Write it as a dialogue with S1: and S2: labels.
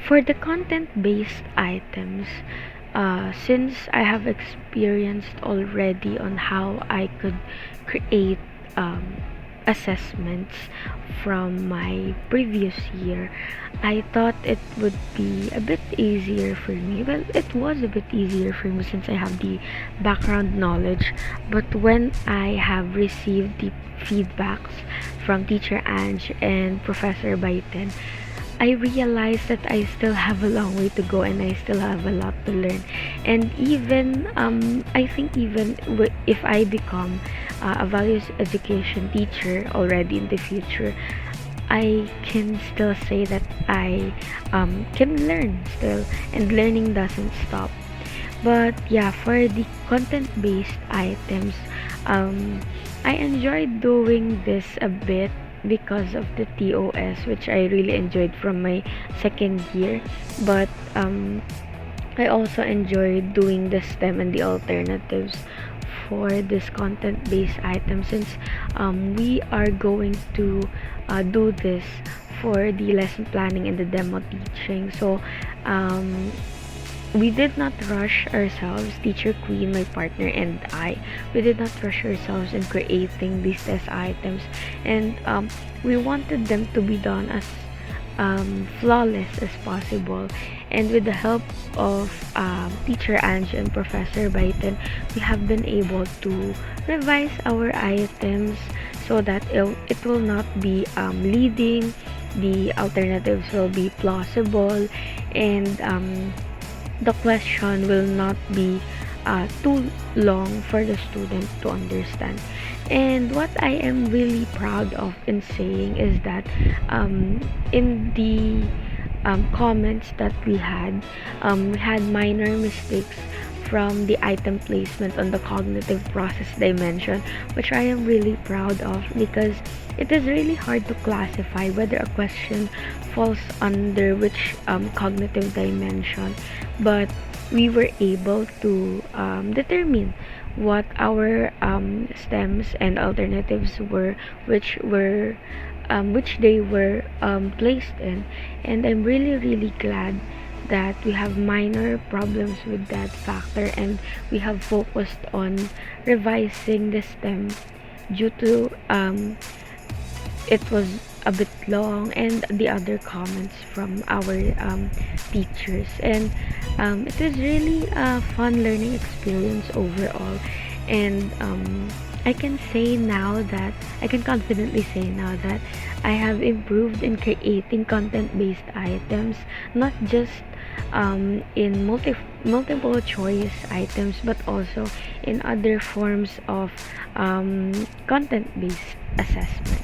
S1: For the content-based items, since I have experienced already on how I could create assessments from my previous year, I thought it would be a bit easier for me. Well, it was a bit easier for me since I have the background knowledge. But when I have received the feedbacks from Teacher Ange and Professor Baiten, I realized that I still have a long way to go and I still have a lot to learn. And even I think even if I become a values education teacher already in the future, I can still say that I can learn still, and learning doesn't stop. But yeah, for the content-based items, I enjoyed doing this a bit because of the TOS, which I really enjoyed from my second year. But I also enjoyed doing the STEM and the alternatives for this content-based item, since we are going to do this for the lesson planning and the demo teaching. So we did not rush ourselves, Teacher Queen, my partner, and I. We did not rush ourselves in creating these test items, and we wanted them to be done as flawless as possible. And with the help of Teacher Ange and Professor Baiten, we have been able to revise our items so that it will not be leading. The alternatives will be plausible, and the question will not be too long for the student to understand. And what I am really proud of in saying is that in the comments that we had minor mistakes from the item placement on the cognitive process dimension, which I am really proud of, because it is really hard to classify whether a question falls under which cognitive dimension. But we were able to determine what our stems and alternatives were, which they were placed in. And I'm really glad that we have minor problems with that factor, and we have focused on revising the stem due to it was a bit long, and the other comments from our teachers. And it was really a fun learning experience overall. And I can confidently say now that I have improved in creating content-based items, not just in multiple choice items, but also in other forms of content-based assessment.